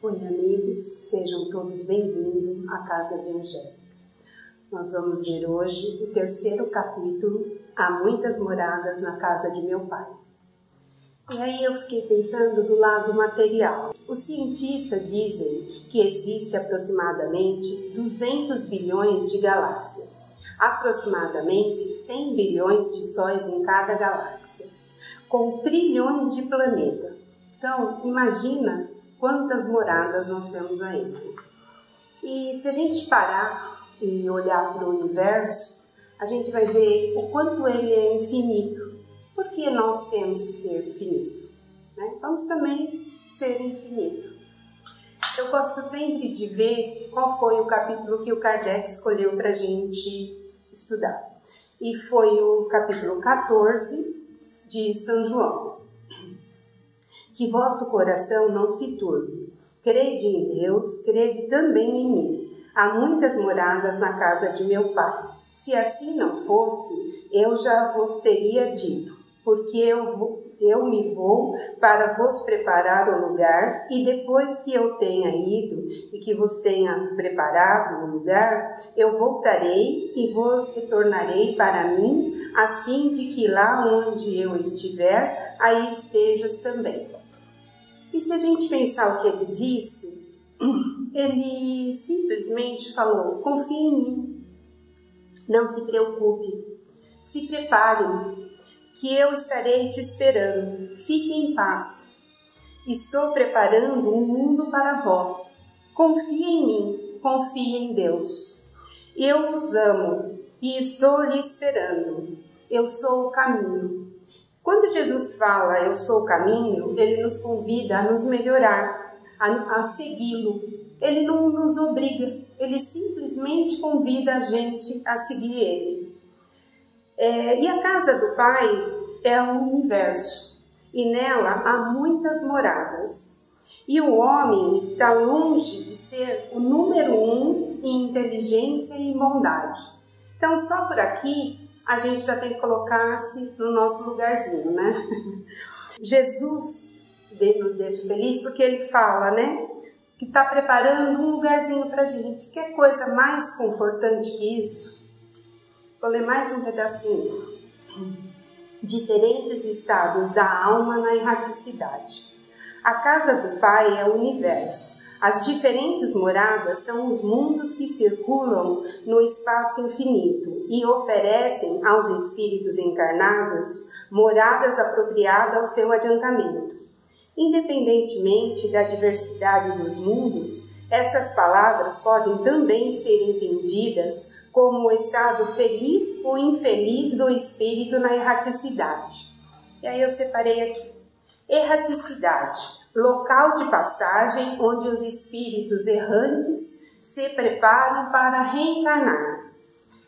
Oi, amigos, sejam todos bem-vindos à Casa de Angélica. Nós vamos ver hoje o terceiro capítulo, Há Muitas Moradas na Casa de Meu Pai. E aí eu fiquei pensando do lado material. Os cientistas dizem que existe aproximadamente 200 bilhões de galáxias, aproximadamente 100 bilhões de sóis em cada galáxia, com trilhões de planetas. Então, imagina quantas moradas nós temos aí. E se a gente parar e olhar para o universo, a gente vai ver o quanto ele é infinito. Por que nós temos que ser infinito? Vamos também ser infinito. Eu gosto sempre de ver qual foi o capítulo que o Kardec escolheu para a gente estudar. E foi o capítulo 14 de São João. Que vosso coração não se turbe. Crede em Deus, crede também em mim. Há muitas moradas na casa de meu Pai. Se assim não fosse, eu já vos teria dito, porque eu me vou para vos preparar o lugar, e depois que eu tenha ido e que vos tenha preparado o lugar, eu voltarei e vos retornarei para mim, a fim de que lá onde eu estiver, aí estejas também. E se a gente pensar o que ele disse, ele simplesmente falou: confie em mim, não se preocupe, se prepare, que eu estarei te esperando, fique em paz. Estou preparando um mundo para vós, confie em mim, confie em Deus. Eu vos amo e estou lhe esperando, eu sou o caminho. Quando Jesus fala, eu sou o caminho, ele nos convida a nos melhorar, a segui-lo. Ele não nos obriga, ele simplesmente convida a gente a seguir ele. E a casa do Pai é um universo, e nela há muitas moradas. E o homem está longe de ser o número 1 em inteligência e bondade. Então, só por aqui, a gente já tem que colocar-se no nosso lugarzinho, né? Jesus nos deixa feliz porque ele fala, que está preparando um lugarzinho para a gente. Que coisa mais confortante que isso? Vou ler mais um pedacinho. Diferentes estados da alma na erraticidade. A casa do Pai é o universo. As diferentes moradas são os mundos que circulam no espaço infinito e oferecem aos espíritos encarnados moradas apropriadas ao seu adiantamento. Independentemente da diversidade dos mundos, essas palavras podem também ser entendidas como o estado feliz ou infeliz do espírito na erraticidade. E aí eu separei aqui. Erraticidade, local de passagem onde os espíritos errantes se preparam para reencarnar.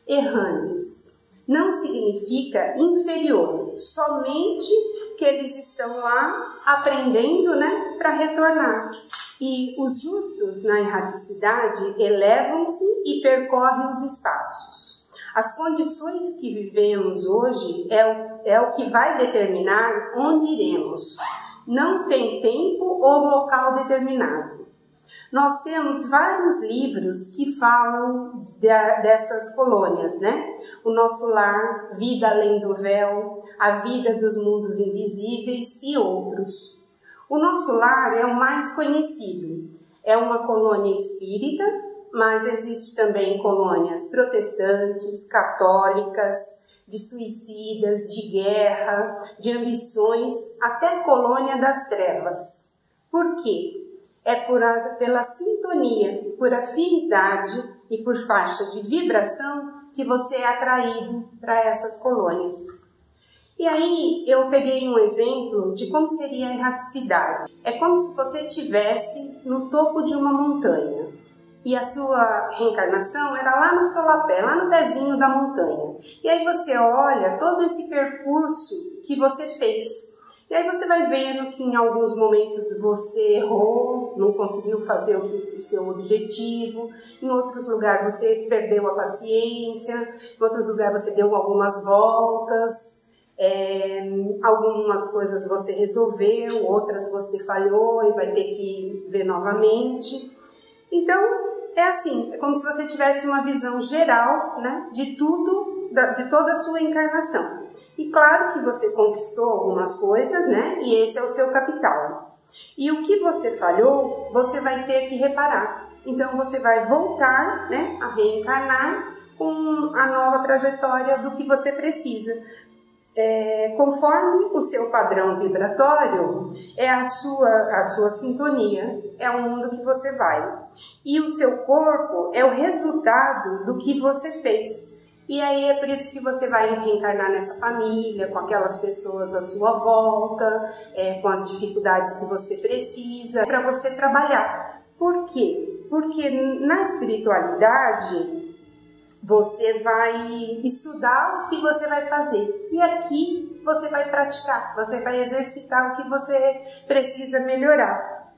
Errantes não significa inferior, somente que eles estão lá aprendendo, para retornar. E os justos na erraticidade elevam-se e percorrem os espaços. As condições que vivemos hoje é o que vai determinar onde iremos. Não tem tempo ou local determinado. Nós temos vários livros que falam dessas colônias, O Nosso Lar, Vida Além do Véu, A Vida dos Mundos Invisíveis e outros. O Nosso Lar é o mais conhecido. É uma colônia espírita, mas existe também colônias protestantes, católicas, de suicidas, de guerra, de ambições, até colônia das trevas. Por quê? É pela sintonia, por afinidade e por faixa de vibração que você é atraído para essas colônias. E aí eu peguei um exemplo de como seria a erraticidade. É como se você estivesse no topo de uma montanha. E a sua reencarnação era lá no solapé, lá no pezinho da montanha. E aí você olha todo esse percurso que você fez. E aí você vai vendo que em alguns momentos você errou, não conseguiu fazer o seu objetivo. Em outros lugares você perdeu a paciência. Em outros lugares você deu algumas voltas. Algumas coisas você resolveu, outras você falhou e vai ter que ver novamente. Então, é assim, é como se você tivesse uma visão geral, né, de tudo, de toda a sua encarnação. E claro que você conquistou algumas coisas, né, e esse é o seu capital. E o que você falhou, você vai ter que reparar. Então, você vai voltar, né, a reencarnar com a nova trajetória do que você precisa. Conforme o seu padrão vibratório, é a sua sintonia, é o mundo que você vai. E o seu corpo é o resultado do que você fez. E aí é por isso que você vai reencarnar nessa família, com aquelas pessoas à sua volta, com as dificuldades que você precisa, para você trabalhar. Por quê? Porque na espiritualidade, você vai estudar o que você vai fazer. E aqui você vai praticar, você vai exercitar o que você precisa melhorar.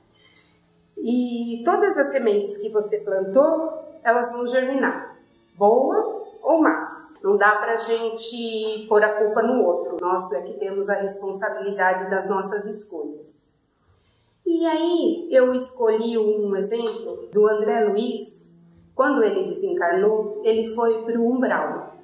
E todas as sementes que você plantou, elas vão germinar, boas ou más. Não dá pra gente pôr a culpa no outro. Nós é que temos a responsabilidade das nossas escolhas. E aí eu escolhi um exemplo do André Luiz. Quando ele desencarnou, ele foi para o umbral.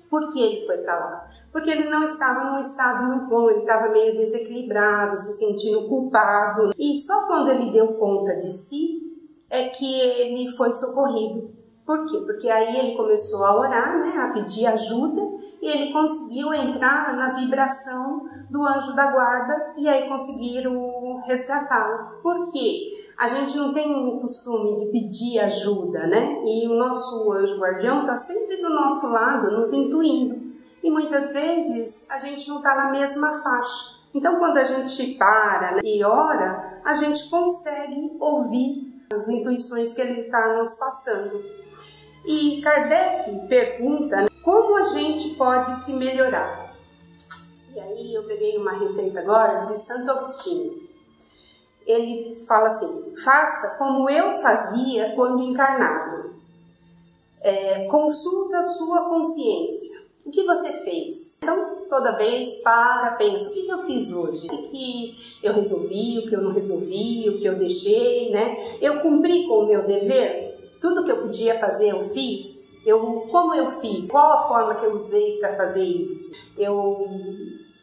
Por que ele foi para lá? Porque ele não estava num estado muito bom, ele estava meio desequilibrado, se sentindo culpado. E só quando ele deu conta de si, é que ele foi socorrido. Por quê? Porque aí ele começou a orar, né, a pedir ajuda, e ele conseguiu entrar na vibração do anjo da guarda, e aí conseguiram resgatá-lo. Por quê? A gente não tem o costume de pedir ajuda, né? E o nosso anjo guardião está sempre do nosso lado, nos intuindo. E muitas vezes a gente não está na mesma faixa. Então, quando a gente para, né, e ora, a gente consegue ouvir as intuições que ele está nos passando. E Kardec pergunta, né, como a gente pode se melhorar? E aí eu peguei uma receita agora de Santo Agostinho. Ele fala assim: faça como eu fazia quando encarnado. Consulta a sua consciência. O que você fez? Então, toda vez pensa, o que eu fiz hoje? O que eu resolvi, o que eu não resolvi, o que eu deixei, né? Eu cumpri com o meu dever? Tudo que eu podia fazer eu fiz? Como eu fiz? Qual a forma que eu usei para fazer isso? Eu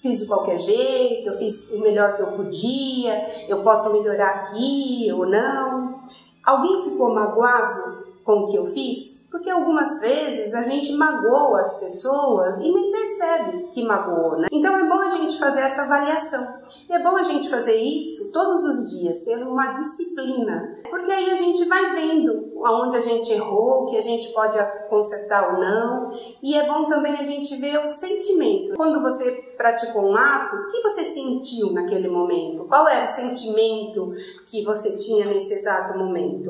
fiz de qualquer jeito, eu fiz o melhor que eu podia, eu posso melhorar aqui ou não. Alguém ficou magoado com o que eu fiz? Porque algumas vezes a gente magoa as pessoas e nem percebe que magoou, né? Então é bom a gente fazer essa avaliação. E é bom a gente fazer isso todos os dias, ter uma disciplina. Porque aí a gente vai vendo aonde a gente errou, o que a gente pode consertar ou não. E é bom também a gente ver o sentimento. Quando você praticou um ato, o que você sentiu naquele momento? Qual era o sentimento que você tinha nesse exato momento?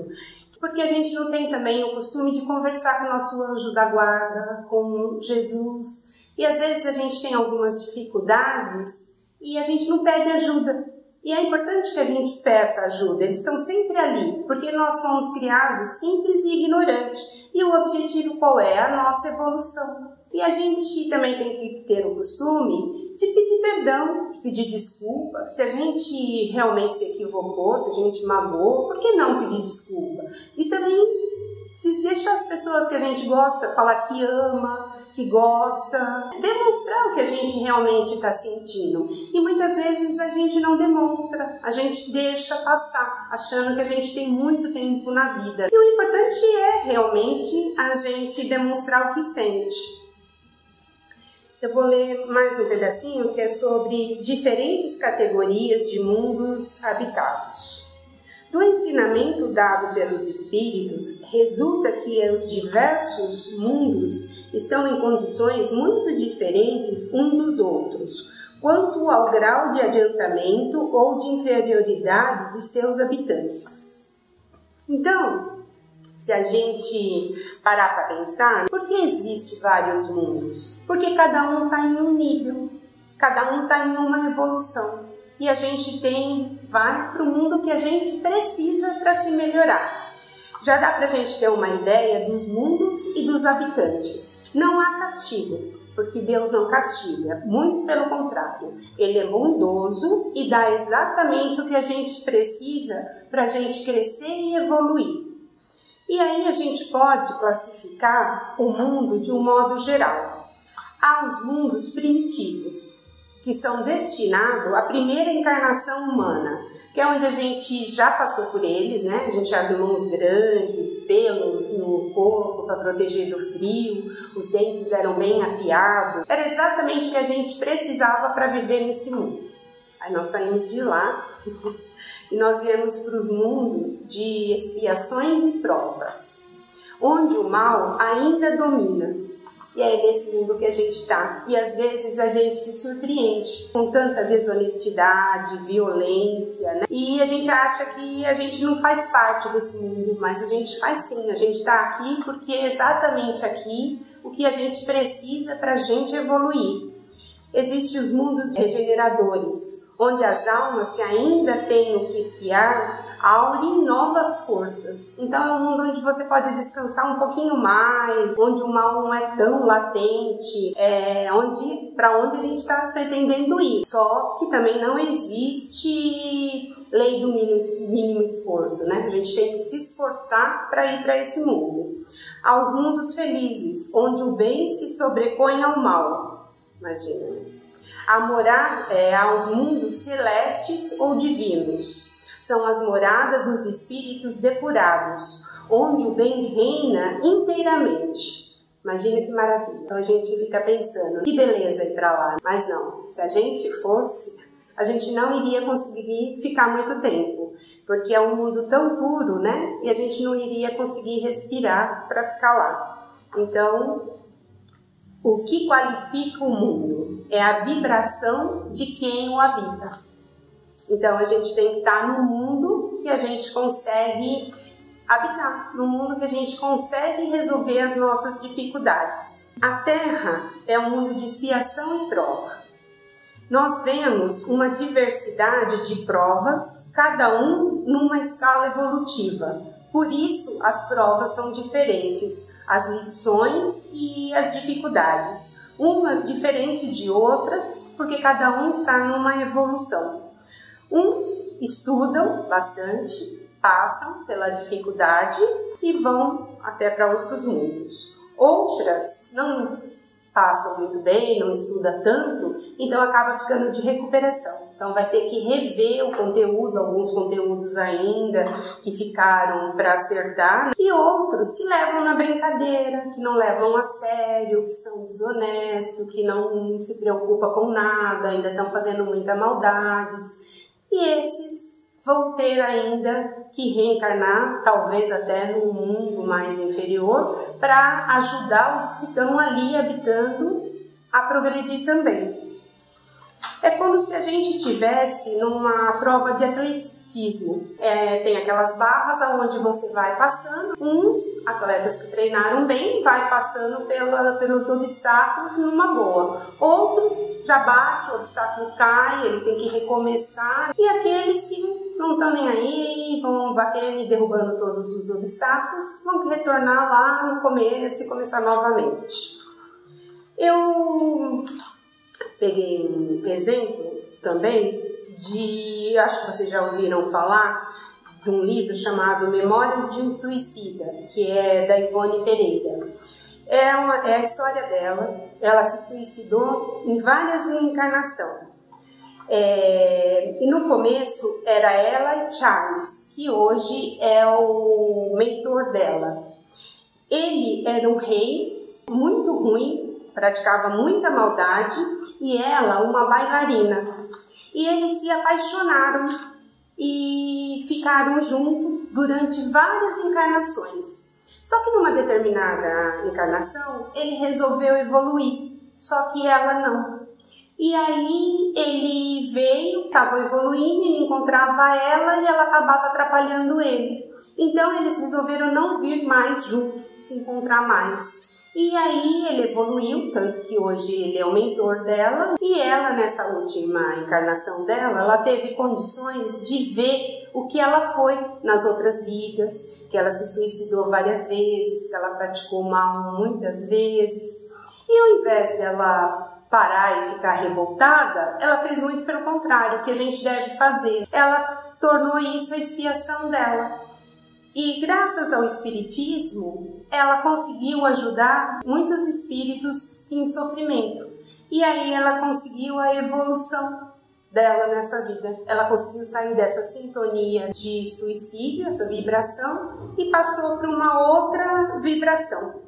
Porque a gente não tem também o costume de conversar com o nosso anjo da guarda, com Jesus. E às vezes a gente tem algumas dificuldades e a gente não pede ajuda. E é importante que a gente peça ajuda, eles estão sempre ali, porque nós fomos criados simples e ignorantes. E o objetivo qual é? A nossa evolução. E a gente também tem que ter o costume de pedir perdão, de pedir desculpa. Se a gente realmente se equivocou, se a gente magoou, por que não pedir desculpa? E também deixar as pessoas que a gente gosta falar que ama, que gosta, demonstrar o que a gente realmente está sentindo. E muitas vezes a gente não demonstra, a gente deixa passar, achando que a gente tem muito tempo na vida. E o importante é realmente a gente demonstrar o que sente. Eu vou ler mais um pedacinho que é sobre diferentes categorias de mundos habitados. Do ensinamento dado pelos espíritos, resulta que os diversos mundos estão em condições muito diferentes uns dos outros, quanto ao grau de adiantamento ou de inferioridade de seus habitantes. Então, se a gente parar para pensar, por que existem vários mundos? Porque cada um está em um nível, cada um está em uma evolução. E a gente vai para o mundo que a gente precisa para se melhorar. Já dá para a gente ter uma ideia dos mundos e dos habitantes. Não há castigo, porque Deus não castiga, muito pelo contrário. Ele é bondoso e dá exatamente o que a gente precisa para a gente crescer e evoluir. E aí a gente pode classificar o mundo de um modo geral. Há os mundos primitivos, que são destinados à primeira encarnação humana, que é onde a gente já passou por eles, né? A gente tinha as mãos grandes, pelos no corpo para proteger do frio, os dentes eram bem afiados. Era exatamente o que a gente precisava para viver nesse mundo. Aí nós saímos de lá e nós viemos para os mundos de expiações e provas, onde o mal ainda domina. E é nesse mundo que a gente está. E às vezes a gente se surpreende com tanta desonestidade, violência, né? E a gente acha que a gente não faz parte desse mundo, mas a gente faz sim. A gente está aqui porque é exatamente aqui o que a gente precisa para a gente evoluir. Existem os mundos regeneradores, onde as almas que ainda têm o que espiar aurem novas forças. Então é um mundo onde você pode descansar um pouquinho mais, onde o mal não é tão latente, para onde a gente está pretendendo ir. Só que também não existe lei do mínimo esforço, né? A gente tem que se esforçar para ir para esse mundo. Há os mundos felizes, onde o bem se sobrepõe ao mal. Imagina, né? A morar aos mundos celestes ou divinos. São as moradas dos espíritos depurados, onde o bem reina inteiramente. Imagina que maravilha. Então a gente fica pensando, que beleza ir para lá. Mas não, se a gente fosse, a gente não iria conseguir ficar muito tempo. Porque é um mundo tão puro, né? E a gente não iria conseguir respirar para ficar lá. Então, o que qualifica o mundo é a vibração de quem o habita. Então a gente tem que estar no mundo que a gente consegue habitar, no mundo que a gente consegue resolver as nossas dificuldades. A Terra é um mundo de expiação e prova. Nós vemos uma diversidade de provas, cada um numa escala evolutiva. Por isso as provas são diferentes, as lições e as dificuldades. Umas diferentes de outras, porque cada um está numa evolução. Uns estudam bastante, passam pela dificuldade e vão até para outros mundos. Outras não passam muito bem, não estudam tanto, então acaba ficando de recuperação. Então vai ter que rever o conteúdo, alguns conteúdos ainda que ficaram para acertar, e outros que levam na brincadeira, que não levam a sério, que são desonestos, que não se preocupam com nada, ainda estão fazendo muitas maldades. E esses vão ter ainda que reencarnar, talvez até num mundo mais inferior, para ajudar os que estão ali habitando a progredir também. É como se a gente estivesse numa prova de atletismo. Tem aquelas barras onde você vai passando. Uns atletas que treinaram bem vai passando pelos obstáculos numa boa. Outros já bate, o obstáculo cai, ele tem que recomeçar. E aqueles que não estão nem aí, vão batendo e derrubando todos os obstáculos, vão retornar lá no começo e começar novamente. Eu peguei um exemplo também acho que vocês já ouviram falar de um livro chamado Memórias de um Suicida, que é da Ivone Pereira. É a história dela. Ela se suicidou em várias encarnações. E no começo era ela e Charles, que hoje é o mentor dela. Ele era um rei muito ruim, praticava muita maldade, e ela uma bailarina. E eles se apaixonaram e ficaram juntos durante várias encarnações. Só que numa determinada encarnação, ele resolveu evoluir, só que ela não. E aí ele veio, estava evoluindo, ele encontrava ela e ela acabava atrapalhando ele. Então eles resolveram não vir mais juntos, se encontrar mais. E aí ele evoluiu, tanto que hoje ele é o mentor dela. E ela, nessa última encarnação dela, ela teve condições de ver o que ela foi nas outras vidas, que ela se suicidou várias vezes, que ela praticou mal muitas vezes. E ao invés dela parar e ficar revoltada, ela fez muito pelo contrário, o que a gente deve fazer. Ela tornou isso a expiação dela. E graças ao Espiritismo, ela conseguiu ajudar muitos espíritos em sofrimento. E aí ela conseguiu a evolução dela nessa vida. Ela conseguiu sair dessa sintonia de suicídio, essa vibração, e passou para uma outra vibração.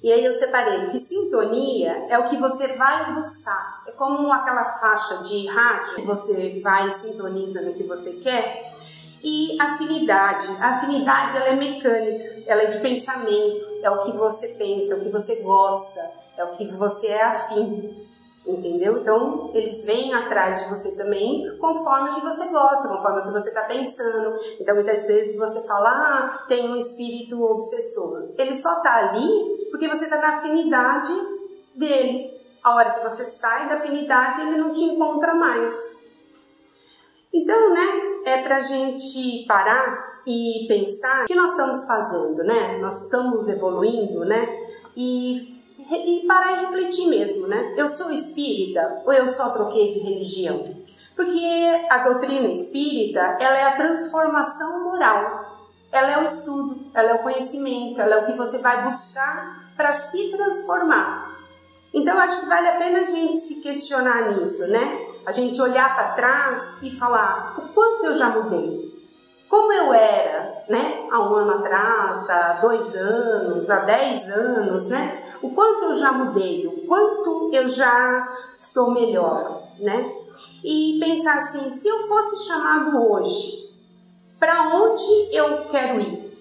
E aí eu separei que sintonia é o que você vai buscar. É como aquela faixa de rádio, que você vai e sintoniza no que você quer. E afinidade. A afinidade, ela é mecânica, ela é de pensamento, é o que você pensa, é o que você gosta, é o que você é afim. Entendeu? Então, eles vêm atrás de você também conforme o que você gosta, conforme o que você está pensando. Então, muitas vezes você fala, tem um espírito obsessor. Ele só está ali porque você está na afinidade dele. A hora que você sai da afinidade, ele não te encontra mais. Então, é pra gente parar e pensar o que nós estamos fazendo, Nós estamos evoluindo, E parar e refletir mesmo, Eu sou espírita ou eu só troquei de religião? Porque a doutrina espírita, ela é a transformação moral. Ela é o estudo, ela é o conhecimento, ela é o que você vai buscar para se transformar. Então, acho que vale a pena a gente se questionar nisso, A gente olhar para trás e falar, o quanto eu já mudei? Como eu era, há um ano atrás, há 2 anos, há 10 anos, O quanto eu já mudei, o quanto eu já estou melhor, E pensar assim, se eu fosse chamado hoje, para onde eu quero ir?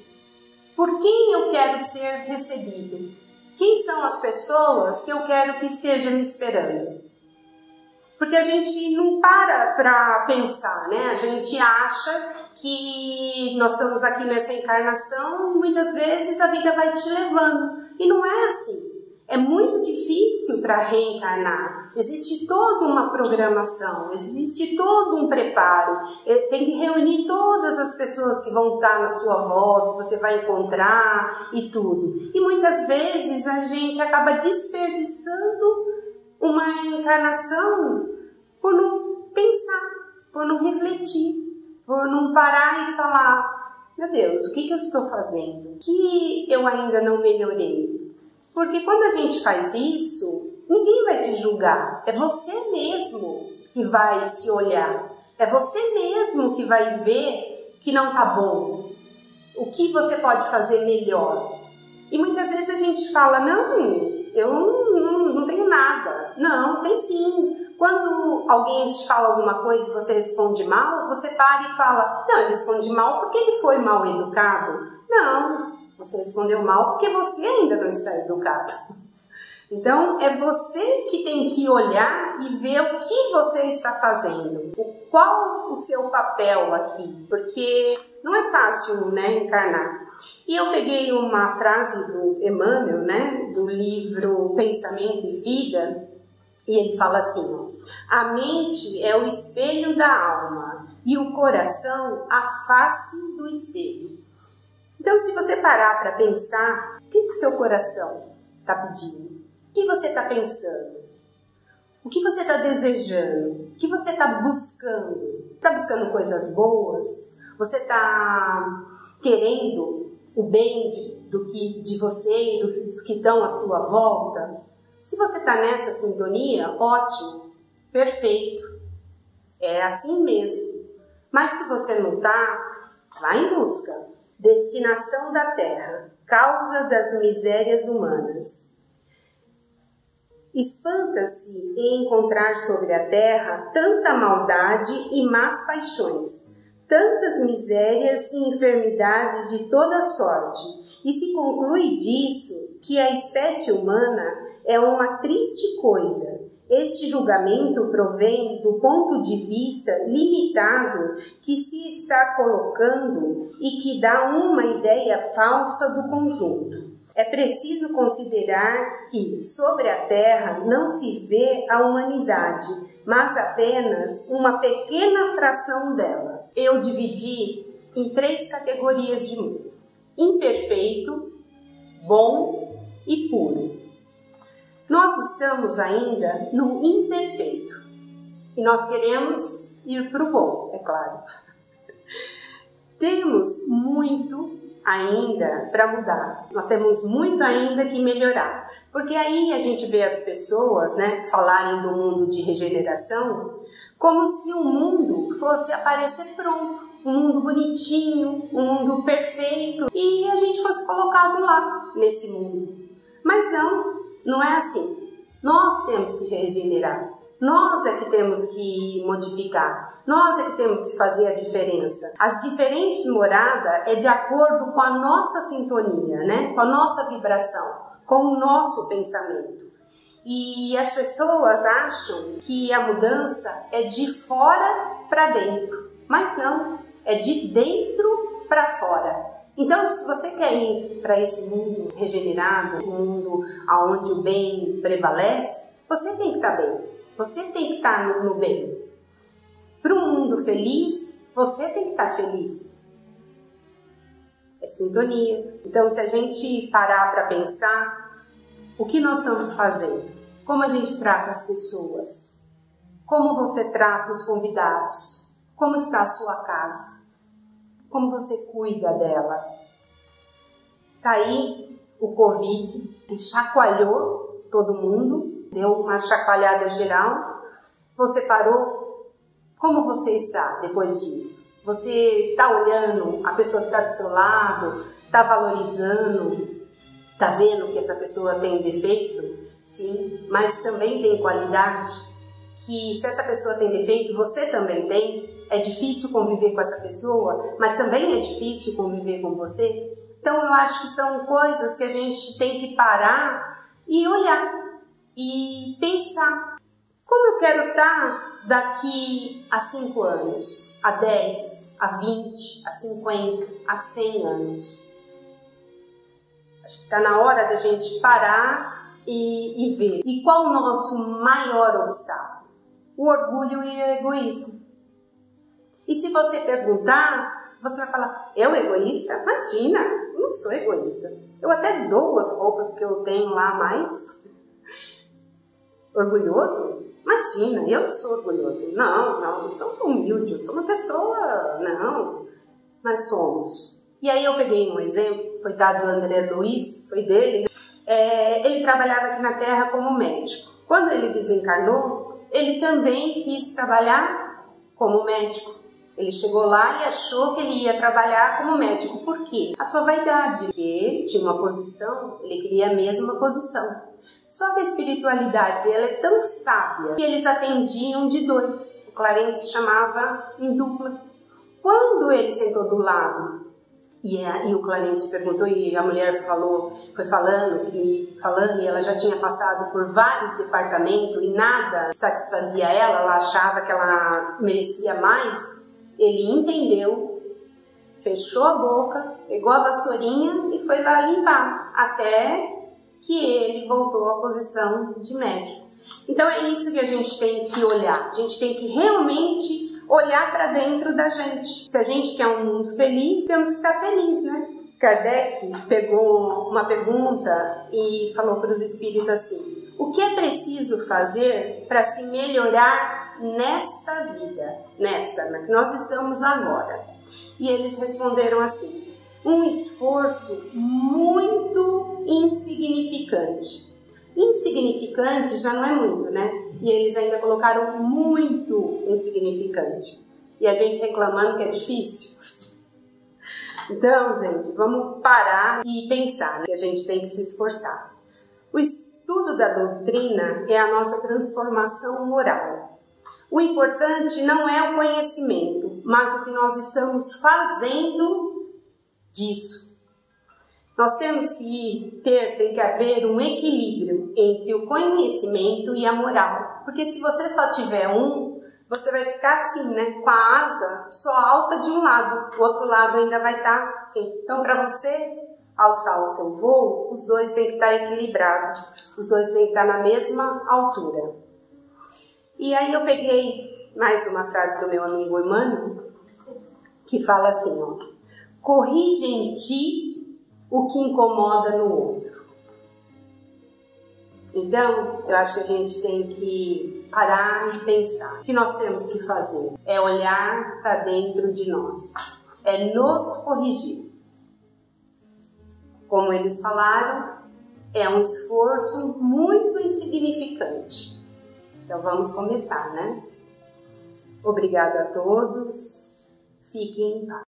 Por quem eu quero ser recebido? Quem são as pessoas que eu quero que estejam me esperando? Porque a gente não para pensar, A gente acha que nós estamos aqui nessa encarnação e muitas vezes a vida vai te levando. E não é assim. É muito difícil para reencarnar. Existe toda uma programação, existe todo um preparo. Tem que reunir todas as pessoas que vão estar na sua volta, que você vai encontrar e tudo. E muitas vezes a gente acaba desperdiçando uma encarnação por não pensar, por não refletir, por não parar e falar, meu Deus, o que eu estou fazendo? O que eu ainda não melhorei? Porque quando a gente faz isso, ninguém vai te julgar. É você mesmo que vai se olhar. É você mesmo que vai ver que não tá bom. O que você pode fazer melhor. E muitas vezes a gente fala, não, eu não tenho nada. Não, tem sim. Quando alguém te fala alguma coisa e você responde mal, você para e fala, não, ele responde mal porque ele foi mal educado. Não. Você respondeu mal porque você ainda não está educado. Então, é você que tem que olhar e ver o que você está fazendo. Qual o seu papel aqui? Porque não é fácil, encarnar. E eu peguei uma frase do Emmanuel, do livro Pensamento e Vida, e ele fala assim, a mente é o espelho da alma e o coração a face do espelho. Então, se você parar para pensar, o que seu coração está pedindo? O que você está pensando? O que você está desejando? O que você está buscando? Está buscando coisas boas? Você está querendo o bem de você e dos que estão à sua volta? Se você está nessa sintonia, ótimo, perfeito, é assim mesmo. Mas se você não está, vá em busca. Destinação da Terra, causa das misérias humanas. Espanta-se em encontrar sobre a Terra tanta maldade e más paixões, tantas misérias e enfermidades de toda sorte, e se conclui disso que a espécie humana é uma triste coisa. Este julgamento provém do ponto de vista limitado que se está colocando e que dá uma ideia falsa do conjunto. É preciso considerar que, sobre a Terra, não se vê a humanidade, mas apenas uma pequena fração dela. Eu dividi em 3 categorias de mundo: imperfeito, bom e puro. Nós estamos ainda no imperfeito e nós queremos ir para o bom, é claro. Temos muito ainda para mudar, nós temos muito ainda que melhorar, porque aí a gente vê as pessoas, né, falarem do mundo de regeneração como se o mundo fosse aparecer pronto, um mundo bonitinho, um mundo perfeito, e a gente fosse colocado lá nesse mundo. Mas não é assim. Nós temos que regenerar, nós é que temos que modificar, nós é que temos que fazer a diferença. As diferentes moradas é de acordo com a nossa sintonia, né? Com a nossa vibração, com o nosso pensamento. E as pessoas acham que a mudança é de fora para dentro, mas não, é de dentro para fora. Então, se você quer ir para esse mundo regenerado, um mundo onde o bem prevalece, você tem que estar bem, você tem que estar no bem. Para um mundo feliz, você tem que estar feliz. É sintonia. Então, se a gente parar para pensar, o que nós estamos fazendo? Como a gente trata as pessoas? Como você trata os convidados? Como está a sua casa? Como você cuida dela? Tá aí o Covid, que chacoalhou todo mundo, deu uma chacoalhada geral. Você parou? Como você está depois disso? Você está olhando a pessoa que está do seu lado? Está valorizando? Está vendo que essa pessoa tem defeito? Sim, mas também tem qualidade. Que se essa pessoa tem defeito, você também tem. É difícil conviver com essa pessoa, mas também é difícil conviver com você. Então eu acho que são coisas que a gente tem que parar e olhar e pensar. Como eu quero estar daqui a 5 anos, a 10, a 20, a 50, a 100 anos? Acho que está na hora da gente parar e ver. E qual o nosso maior obstáculo? O orgulho e o egoísmo. E se você perguntar, você vai falar, eu egoísta? Imagina, eu não sou egoísta. Eu até dou as roupas que eu tenho lá mais. Orgulhoso? Imagina, eu não sou orgulhoso. Não, eu sou humilde, eu sou uma pessoa, não. Mas somos. E aí eu peguei um exemplo, coitado do André Luiz, foi dele. Ele trabalhava aqui na Terra como médico. Quando ele desencarnou, ele também quis trabalhar como médico. Ele chegou lá e achou que ele ia trabalhar como médico. Por quê? A sua vaidade. Porque ele tinha uma posição, ele queria a mesma posição. Só que a espiritualidade ela é tão sábia que eles atendiam de 2. O Clarence chamava em dupla. Quando ele sentou do lado e o Clarence perguntou e a mulher foi falando e ela já tinha passado por vários departamentos e nada satisfazia ela achava que ela merecia mais. Ele entendeu, fechou a boca, pegou a vassourinha e foi lá limpar, até que ele voltou à posição de médico. Então é isso que a gente tem que olhar, a gente tem que realmente olhar para dentro da gente. Se a gente quer um mundo feliz, temos que estar feliz, né? Kardec pegou uma pergunta e falou para os espíritos assim, o que é preciso fazer para se melhorar nesta vida, na que nós estamos agora? E eles responderam assim, um esforço muito insignificante. Insignificante já não é muito, né? E eles ainda colocaram muito insignificante. E a gente reclamando que é difícil. Então, gente, vamos parar e pensar, né? Que a gente tem que se esforçar. O estudo da doutrina é a nossa transformação moral. O importante não é o conhecimento, mas o que nós estamos fazendo disso. Nós temos que tem que haver um equilíbrio entre o conhecimento e a moral. Porque se você só tiver um, você vai ficar assim, né? Com a asa só alta de um lado, o outro lado ainda vai estar assim. Então, para você alçar o seu voo, os dois têm que estar equilibrados, os dois têm que estar na mesma altura. E aí eu peguei mais uma frase do meu amigo Emmanuel, que fala assim, ó, corrige em ti o que incomoda no outro. Então, eu acho que a gente tem que parar e pensar. O que nós temos que fazer é olhar para dentro de nós, é nos corrigir. Como eles falaram, é um esforço muito insignificante. Então vamos começar, né? Obrigada a todos, fiquem em paz.